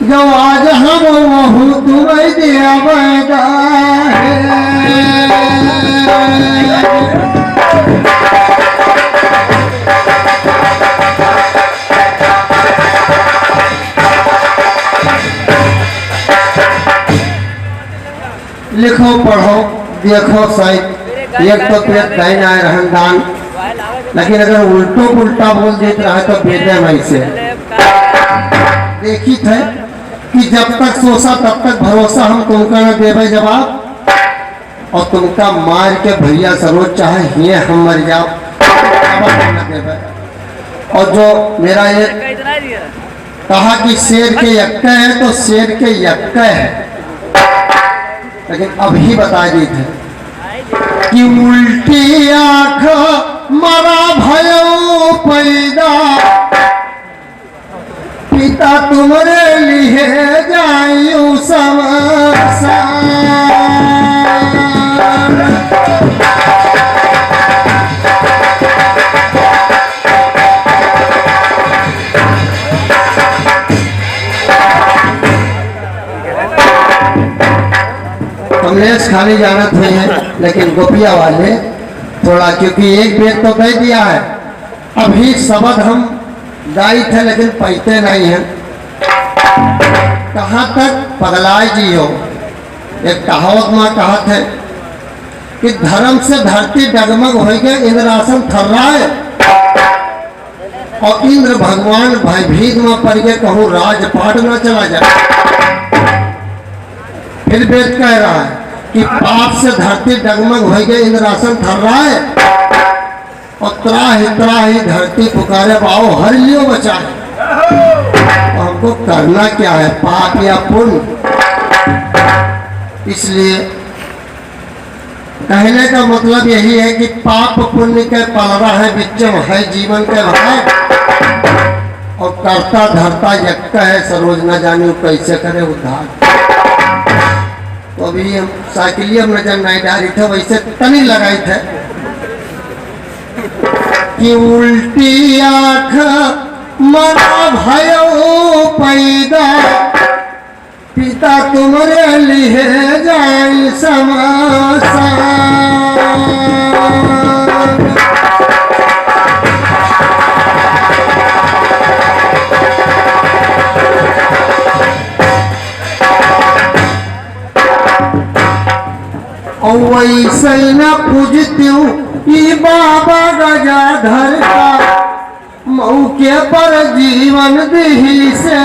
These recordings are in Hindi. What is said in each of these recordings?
जो आज हम वहू तुम्हें दिया बैठा लिखो पढ़ो देखो साहिब एक तो पेट कहीं ना रहनदान लेकिन अगर उल्टो उल्टा बोल देते रहा तो बेटे में से देखी थे कि जब तक सोचा तब तक भरोसा हम तुमका न देवे जवाब और तुमका मार के भैया सरोज चाहे ये हम मर जाओ न देवे। और जो मेरा ये कहा कि शेर के यक्का है तो शेर के यक्का है लेकिन अभी बता दी थे कि उल्टी आंख मरा भयो पैदा पिता तुम्हारे लिए जायू कमलेश खाली जाना थे लेकिन गोपिया वाले थोड़ा क्योंकि एक बेट तो कह दिया है अभी शब्द हम गाई थे लेकिन पैते नहीं हैं। कहाँ तक पगलाय जी हो एक कहावत में कहा थे कि धर्म से धरती डगमग हो गए इंद्रासन थर्राए और इंद्र भगवान भयभीत में पड़ गए कहूँ राजपाट न चला जाए। फिर वेद कह रहा है कि पाप से धरती डगमग हो गए इंद्रासन थर्राए और त्राही धरती पुकारे बाओ हर लियो बचाए। तो हमको करना क्या है पाप या पुण्य। इसलिए कहने का मतलब यही है कि पाप पुण्य के पलरा है बिच्चम है जीवन के भाग और करता धरता यक्का है सरोज न जाने कैसे करे उद्धार। तो अभी हम साइकिलियम नजर नहीं डाली थे वैसे तनी लगाई थे कि उल्टी आंख मरा भयो पैदा पिता तुम्हारे लिए जाई समासान। वैसे न पूजती हूँ ये बाबा गजाधर का मौके पर जीवन दी से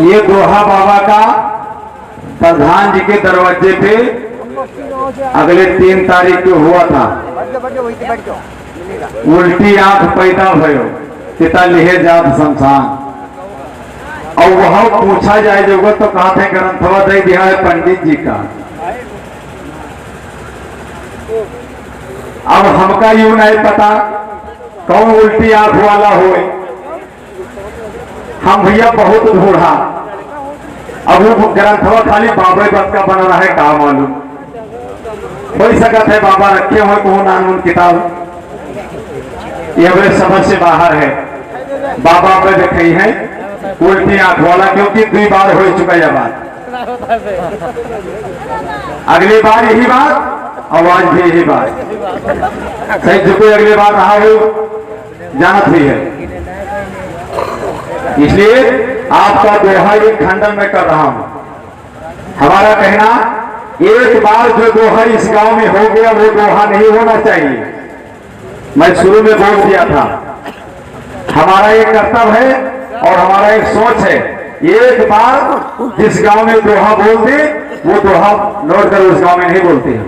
ये दोहा बाबा का प्रधान जी के दरवाजे पे अगले 3 तारीख को हुआ था। उल्टी आंख पैदा भयो पिता लिहे जात शमशान और वह पूछा जाए जो तो कहा थे ग्रंथवा दे दिया है पंडित जी का। अब हमका यूं नहीं पता कौन उल्टी आंख वाला हो। हम भैया बहुत बूढ़ा अब वो ग्रंथवा खाली बाबा बस का बना रहा है का मालूम हो सकता है बाबा रखे हुए को नानून किताब ये बड़े समझ से बाहर है। बाबा पे देखी है उल्टी आंख वाला क्योंकि 2 बार हो चुका यह बात। अगली बार यही बात आवाज भी यही बात सही जो कोई अगली बार रहा हो जानत हुई है। इसलिए आपका दोहा एक खंडन में कर रहा हूं। हमारा कहना एक बार जो दोहा इस गांव में हो गया वो दोहा नहीं होना चाहिए। मैं शुरू में बोल दिया था हमारा एक कर्तव्य है और हमारा एक सोच है एक बार जिस गांव में दोहा बोल दे वो दोहा लौट कर उस गांव में नहीं बोलते हैं।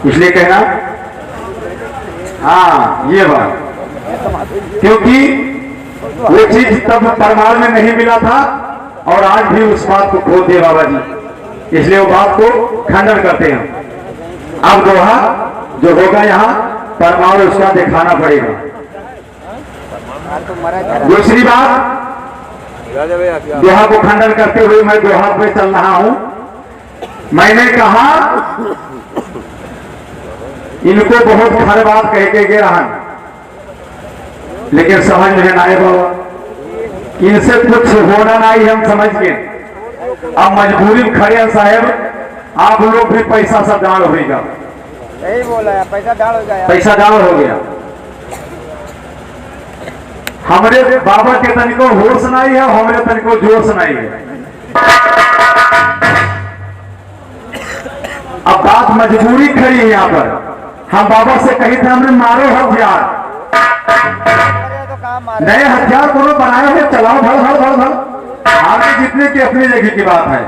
इसलिए कहना हाँ ये बात क्योंकि वो चीज तब परमार में नहीं मिला था और आज भी उस बात को खो दिए बाबा जी। इसलिए वो बात को खंडन करते हैं। अब दोहा जो होगा यहाँ परमार उसका दिखाना पड़ेगा। दूसरी बात, दोहा को खंडन करते हुए मैं दोहा पे चल रहा हूं। मैंने कहा इनको बहुत हर बात कह के गए रहा, लेकिन समझ में ना आए बाबा, इनसे कुछ होना नहीं, हम समझ गए। अब मजबूरी में खड़े हैं साहब, आप लोग भी पैसा सब डाल होगा। यही बोला है, पैसा डाल हो गया, पैसा डाल हो गया। हमारे बाबा के तनिको होश नहीं है, हमारे तनिको जोश नहीं है। अब बात मजबूरी खड़ी है यहाँ पर। हम बाबा से कही थे हमने मारो हथियार, तो काम मारे नए हथियार कोनो बनाए हुए चलाओ, भर भर भर भर, आगे जितने की अपनी जगह की बात है।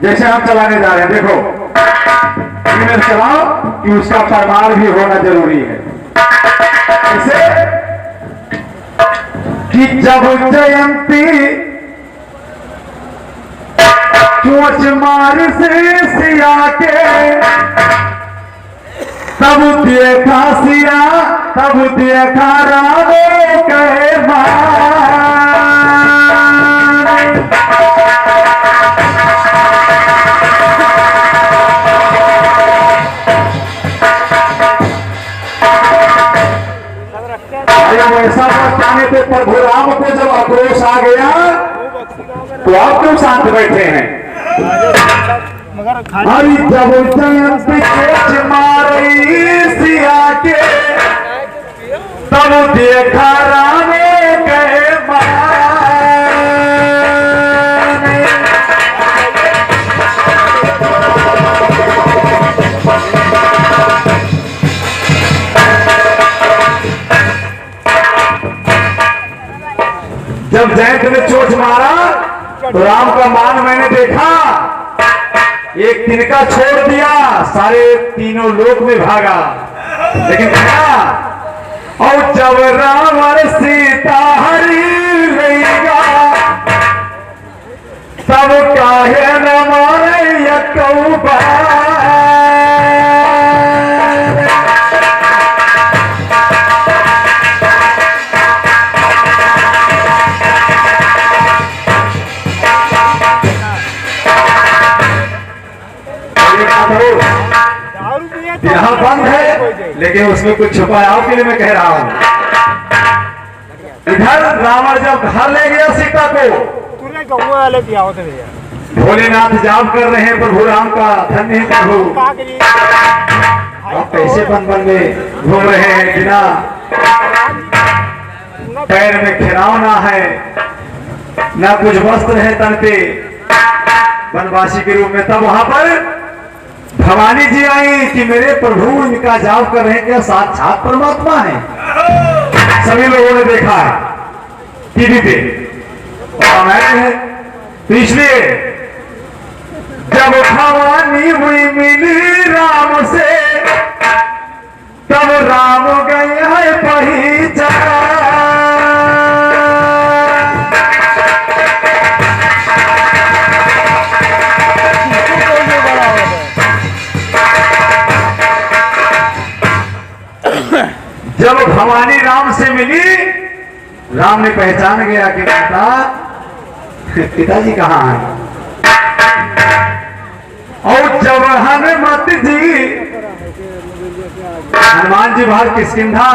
जैसे हम चलाने जा रहे हैं, देखो इन्हें चलाओ कि उसका परमार भी होना जरूरी है। ऐसे कि जब जयंती चोच मार से सिया के, तब देखा सिया, तब देखा रावण कहे मार। ऐसा बताने पे प्रभु राम को जब आक्रोश आ गया तो आप क्यों शांत बैठे हैं? हरि जब जयंती चोच मारी सिया के, तब देखा राम कहे मार। जब जयंत ने चोट मारा तो राम का मान मैंने देखा, एक तिनका छोड़ दिया, सारे तीनों लोक में भागा। लेकिन क्या, और जब रावण सीता हरी लेगा, तब काहे न मारे यकौबा। यहाँ बंद है, लेकिन उसमें कुछ छुपा है, आपके लिए मैं कह रहा हूँ। इधर रावण जब घर ले गया सीता को, भोलेनाथ जाप कर रहे हैं प्रभु राम का, धन्य है प्रभु। आप कैसे बन बन में घूम रहे हैं, बिना पैर में खिलौना है, ना कुछ वस्त्र है तन पे, वनवासी के रूप में। तब वहां पर भवानी जी आई कि मेरे प्रभु इनका जाप कर रहे हैं, क्या साक्षात परमात्मा है? सभी लोगों ने देखा है टीवी पे और रामायण है। तो इसलिए जब भवानी हुई मिली राम से, तब राम गए है पहचान। जब भवानी राम से मिली, राम ने पहचान गया कि पिताजी कहाँ हैं। और जब हनुमत जी, हनुमान जी बाहर किसकिंधा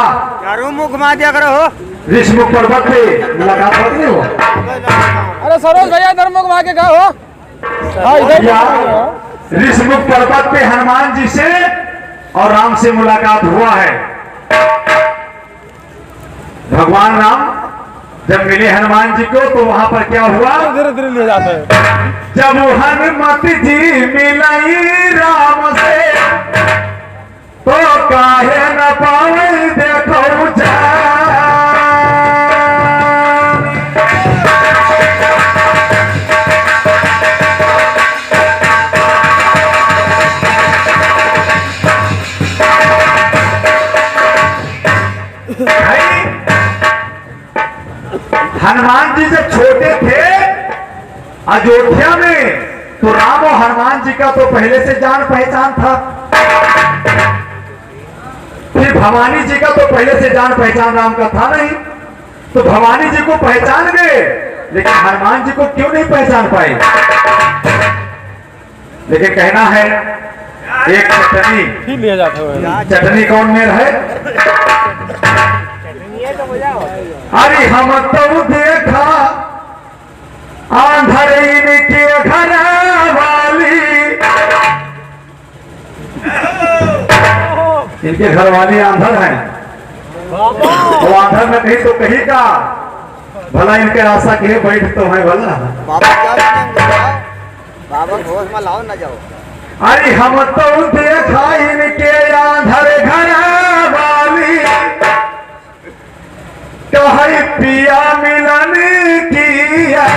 मुख घुमा दिया करो हो, ऋषमुख पर्वत पे मुलाकात होती हो। अरे सरोज भैया इधर मुख घुमा के गए हो। ऋषमुख पर्वत पे हनुमान जी से और राम से मुलाकात हुआ है। भगवान राम जब मिले हनुमान जी को तो वहां पर क्या हुआ, धीरे धीरे ले जाते हैं। जब हनुमत जी मिलाई राम से, तो काहे न पावे देखो जान। हनुमान जी जब छोटे थे अयोध्या में, तो राम और हनुमान जी का तो पहले से जान पहचान था। फिर फिर भवानी जी का तो पहले से जान पहचान राम का था नहीं, तो भवानी जी को पहचान गए, लेकिन हनुमान जी को क्यों नहीं पहचान पाए? लेकिन कहना है एक चटनी, ले जाते हो चटनी कौन मेर है? अरे हम तो देखा आंधर इनके घर वाली, इनके घर वाली आंधर है, वो आंधर में कहीं तो कहीं का भला इनके आशा के बैठ तो है भला। बाबा घोष में लाओ ना जाओ। अरे हम तो देखा इनके आंधर घर वाली, कहे पिया मिलन किया।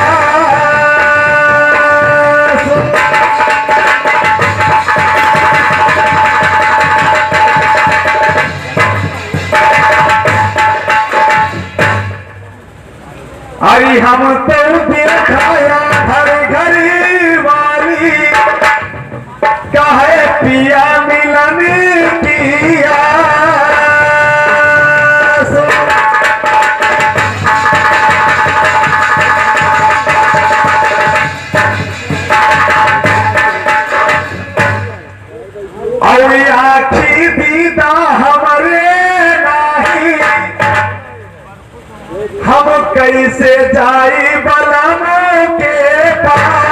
अरे हम तो दिखाया हर घरी वाली, कहे पिया मिलन किया। और आखी दीदा हमारे नहीं, हम कैसे जाई बलमों के पास।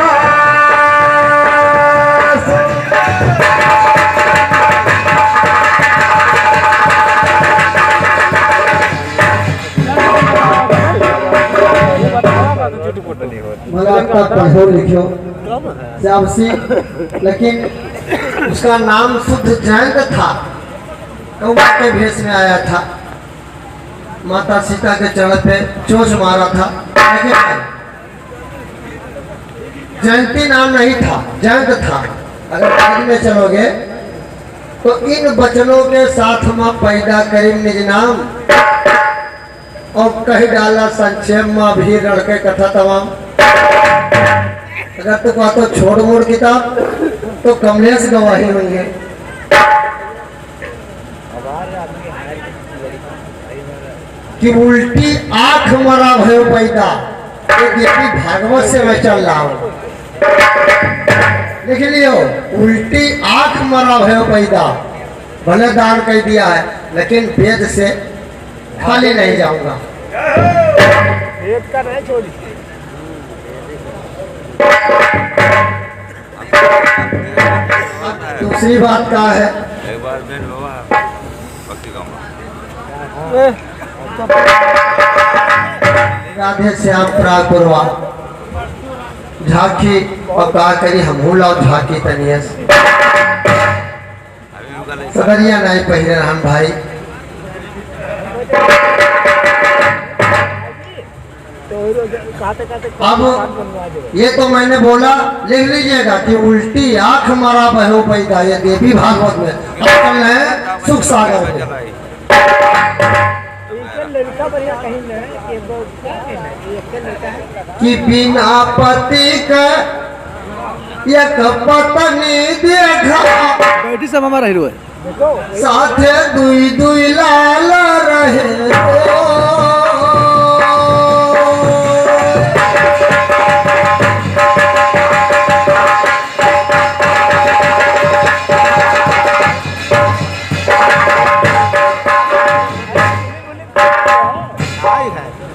मुलाकात पढ़ो लिखो जाबसी, लेकिन उसका नाम शुद्ध जयंत था, कौवा के भेष में आया था, माता सीता के चरण पे चोंच मारा था, लेकिन जयंती नाम नहीं था, जयंत था। अगर आगे में चलोगे तो इन वचनों के साथ हम पैदा करें निज नाम, और कही डाला संक्षेप में भी रण के कथा तमाम। अगर तो कहा तो छोड़ मोड़ किताब तो कमलेश गवाही होंगे। कि उल्टी आंख मरा भयो पैदा, एक व्यक्ति भागवत से मैं चल रहा हूं, लिख लियो, उल्टी आंख मरा भयो पैदा, भले दान कर दिया है, लेकिन वेद से खाली नहीं जाऊंगा। दूसरी बात क्या है, एक बार बैठ बाबा भक्ति गाऊंगा। राधे श्याम प्रागपुरवा झांकी पका करी हमहू लाओ झांकी तनियस सदरिया नहीं पहले हम भाई। अब ये तो मैंने बोला, लिख लीजिएगा कि उल्टी आंख मारा बहो पैदा, ये देवी भागवत में। अब चल रहे हैं सुख सागर में। कि बिना पति का एक पत्नी देखा, बैठी सब हमारा हीरो है। साथे दुई दुई लाल रहे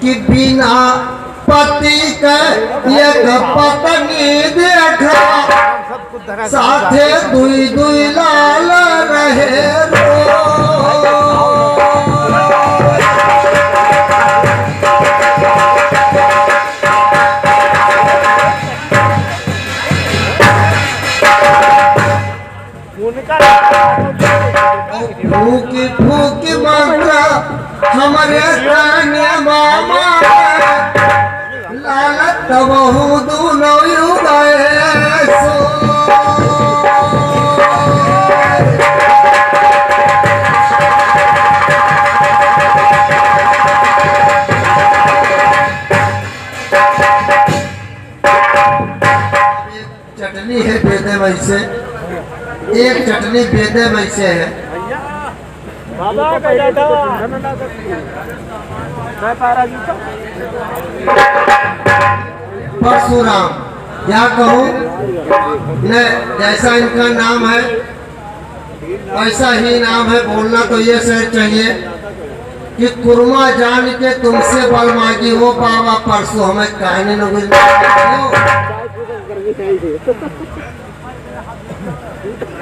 कि बिना पति के एक पत्नी देखा, साथे दुई दुई लाल रहे फूकी फूकी मंत्र हमारे कान्या मामा, लालत तबहू दूनो युगाए सो। चटनी है बेदे वैसे, एक चटनी बेदे वैसे है, बाबा कह था मैं पारा जी का परशुराम, क्या कहूँ न, जैसा इनका नाम है ऐसा ही नाम है। बोलना तो ये शेर चाहिए कि कुरमा जान के तुमसे बल मांगी वो बाबा परसों हमें कहने न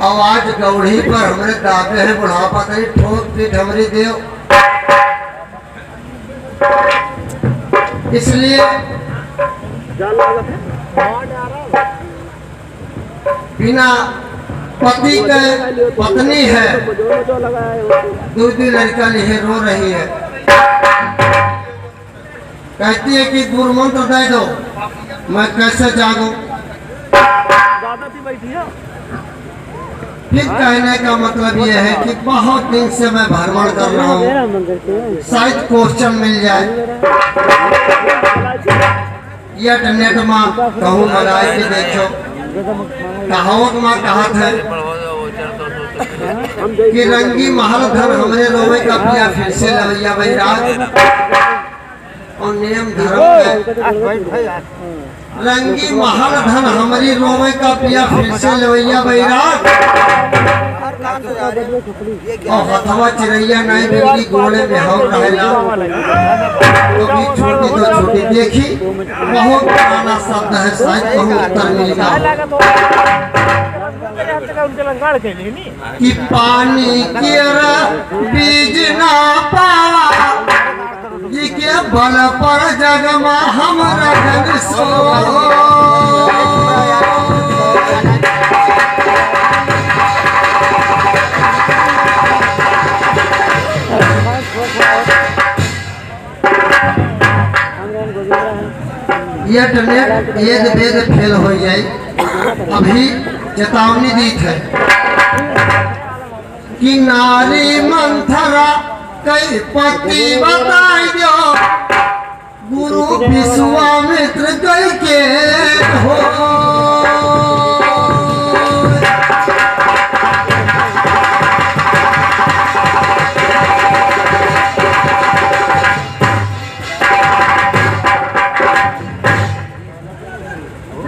आवाज गौड़ी पर हमरे दाबे हैं बुढ़ापा कहीं ठोक पीट हमारी देव। इसलिए बिना पति के पत्नी है, दूसरी लड़का लिए रो रही है, कहती है कि गुरुमंत्र दे दो, मैं कैसे जागूं। फिर कहने का मतलब यह है कि बहुत दिन से मैं भ्रमण कर रहा हूँ, शायद क्वेश्चन मिल जाए। यट नेट माँ कहूँ लगाए कि देखो कहावत माँ कहत है कि रंगी महल धन हमरे रोवे का पिया फिर से लवैया बैराग। और नियम धर्म रंगी महल धन हमारी रोवे का पिया फिर से लवैया बैराग। और हथवा चिड़ैया नहीं बिल्ली घोड़े में हम रहेला तो भी छोटी तो छोटी। देखी बहुत पुराना शब्द है, शायद कहूँ उत्तर मिलेगा कि पानी के बीज ना पावा जी के बल पर जगमा हम रगन सो। यट नेट येद वेद फेल हो जाए, अभी चेतावनी दी है कि नारी मंथरा कई पति बताई दो, गुरु विश्वामित्र कई के हो।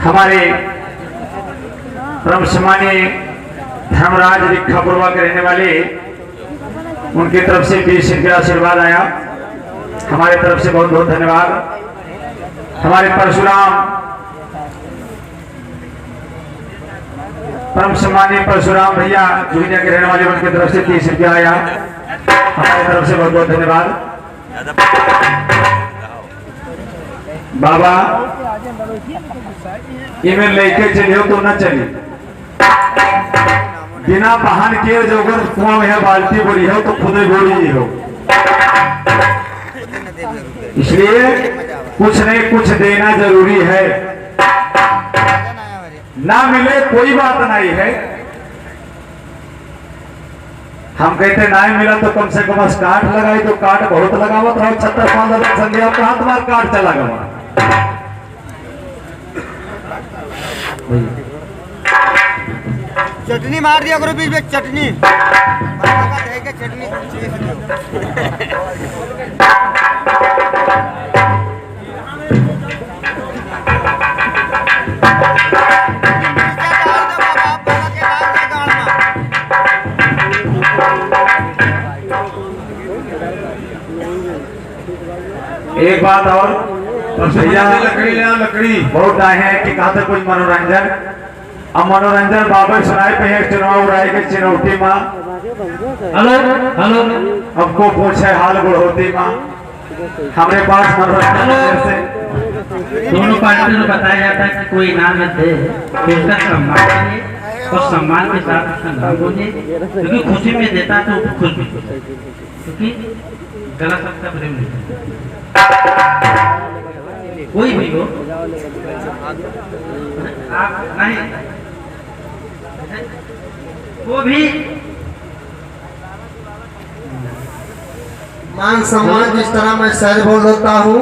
हमारे परम सम्मानीय धर्मराज दीक्षापुरवा के रहने वाले उनकी तरफ से 20 सिंह का आशीर्वाद आया, हमारे तरफ से बहुत बहुत धन्यवाद। हमारे परशुराम परम सम्मानीय परशुराम भैया दुनिया के रहने वाले उनकी तरफ से 30 रुपया आया, हमारी तरफ से बहुत बहुत धन्यवाद। बाबा इमें लेके चलियो तो न चली, बिना बहान के जो अगर कुआं में बाल्टी बोली हो तो खुद गोली हो। इसलिए कुछ नहीं कुछ देना जरूरी है, ना मिले कोई बात नहीं है। हम कहते ना मिला तो कम से कम काट लगाई तो काट बहुत लगावत रहो, 36-5 संध्या कहा तुम्हारा काट चला गवा। चटनी मार दिया करो बीच में, चटनी चटनी। एक बात और भैया लकड़ी बहुत आए हैं कि कहा था कुछ मनोरंजन। अब मनोरंजन बाबा सुनाए पे है चुनाव उड़ाए के चिनौती माँ। हेलो हेलो अब को पूछे हाल गुड़होती माँ। हमारे पास मनोरंजन से दोनों पार्टियों को बताया जाता है कि कोई इनाम दे तो उसका सम्मान करिए और सम्मान के साथ उसका नाम बोलिए, क्योंकि खुशी में देता है तो खुश भी, क्योंकि गला सबका प्रेम नहीं कोई भी हो आप नहीं वो भी मान सम्मान जिस तरह मैं सर बोलता हूँ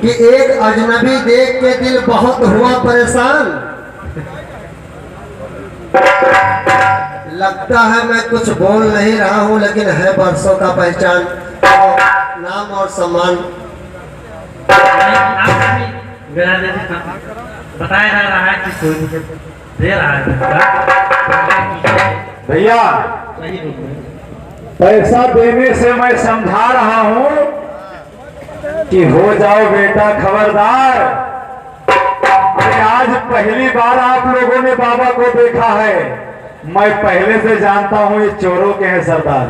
कि एक अजनबी देख के दिल बहुत हुआ परेशान, लगता है मैं कुछ बोल नहीं रहा हूँ, लेकिन है वर्षों का पहचान, नाम और सम्मान। बताया जा रहा है कि कोई मुझे दे रहा है भैया, पैसा देने से मैं समझा रहा हूं कि हो जाओ बेटा खबरदार। अरे आज पहली बार आप लोगों ने बाबा को देखा है, मैं पहले से जानता हूं ये चोरों के हैं सरदार।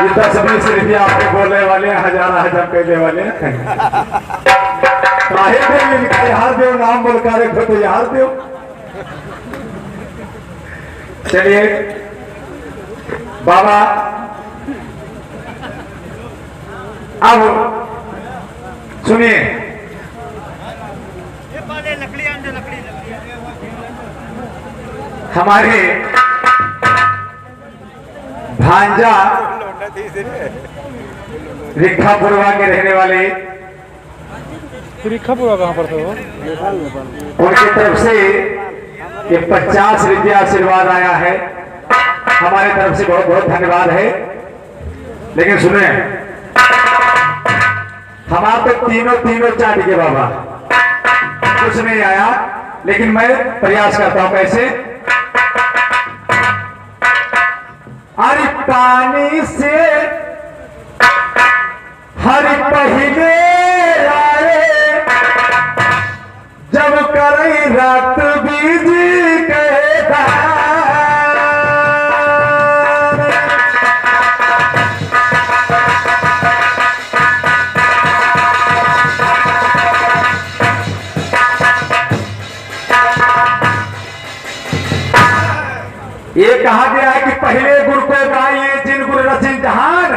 ये 10-20 रुपया आपके बोलने वाले, हजार पहले वाले यार दो नाम बोल कर रखो तो यार दो। चलिए बाबा, अब सुनिए, हमारे भांजा रिखापुरवा के रहने वाले, रिखापुरा कहाँ पर था वो? उनकी तरफ से ये 50 रुपया आशीर्वाद आया है, हमारे तरफ से बहुत बहुत धन्यवाद है। लेकिन सुने, हमारे तो तीनों चाट के बाबा, कुछ नहीं आया, लेकिन मैं प्रयास करता हूं कैसे। अरे पानी से हर पहले आए, जब करई रात बीज कहता। ये कहा गया है कि पहले गुर को गाइए जिन गुर रचिन जहान,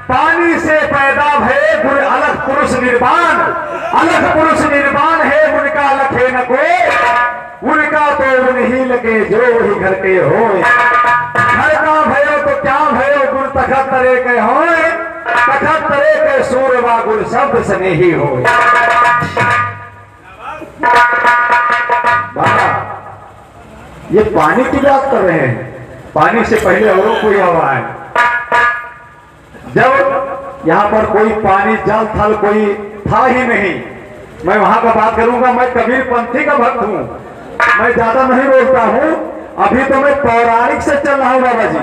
पानी से पैदा भय गुर अलग पुरुष निर्वाण। अलग पुरुष निर्वाण है उनका लखे न कोई, उनका तो उन्हीं लगे जो ही घर के हो। घर का भयो तो क्या भयो गुर तखत तरे के हो, तखत तरे के सूरवा गुर शब्द सने ही हो। ये पानी की बात कर रहे हैं, पानी से पहले और कोई हवा है। जब यहाँ पर कोई पानी जल थल कोई था ही नहीं। मैं वहां का बात करूंगा, मैं कबीर पंथी का भक्त हूँ, मैं ज्यादा नहीं बोलता हूँ। अभी तो मैं पौराणिक से चल रहा हूँ बाबा जी,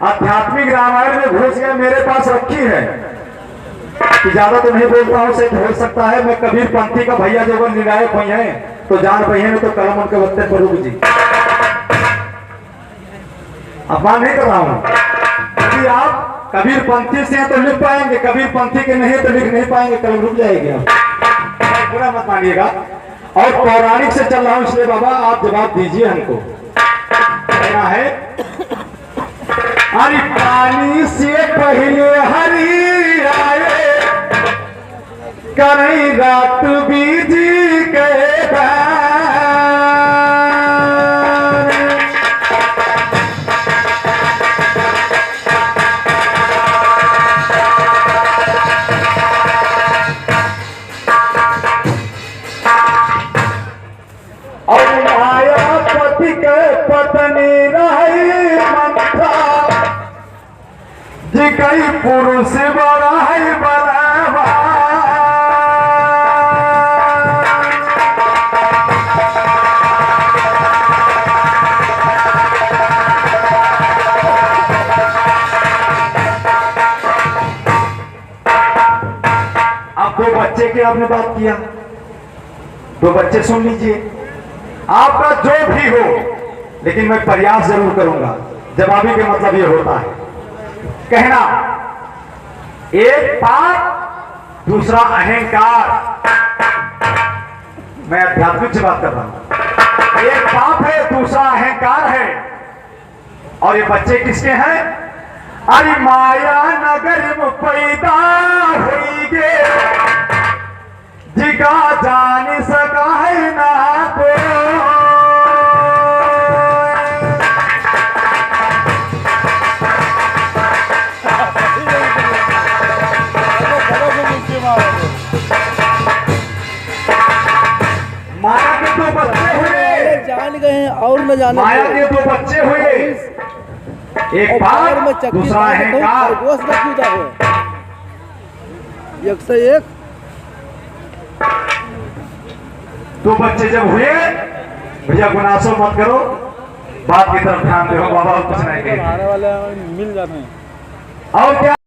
आध्यात्मिक रामायण में घुस गए, मेरे पास रखी है कि ज्यादा तो नहीं बोलता हूँ, से हो सकता है मैं कबीर पंथी का भैया जो निर्णायक हुई है तो जान पहिए में तो कलम उनके वक्ते पर रुक जी। अपमान नहीं कर रहा हूं, क्योंकि आप कबीर पंथी से हैं तो लिख पाएंगे, कबीर पंथी के नहीं तो लिख नहीं पाएंगे, कलम रुक जाएगी। आप पूरा मत मानिएगा। और पौराणिक से चल रहा हूं, इसलिए बाबा आप जवाब दीजिए हमको। कहना है, अरे पानी से पहले हरी आए, करई रात बीज के और माया पति के पत्नी रही मंथा, जी कई पुरुष बड़ा है बराबर। अब 2 बच्चे की आपने बात किया, 2 बच्चे सुन लीजिए, आपका जो भी हो, लेकिन मैं प्रयास जरूर करूंगा। जवाबी का मतलब ये होता है कहना, एक पाप दूसरा अहंकार। मैं आध्यात्मिक से बात कर रहा हूं। एक पाप है, दूसरा अहंकार है। और ये बच्चे किसके हैं? अरे माया नगर में पैदा हुई गे, जिगा जान सका है ना को। माया के 2 बच्चे हुए, जान गए और न जाने माया के 2 बच्चे हुए, एक बाप दूसरा अहंकार। एक से एक 2 बच्चे जब हुए, भैया गुनासो मत करो, बात की तरफ ध्यान दो बाबा, कुछ नहीं कहे वाले मिल जाते हैं और क्या।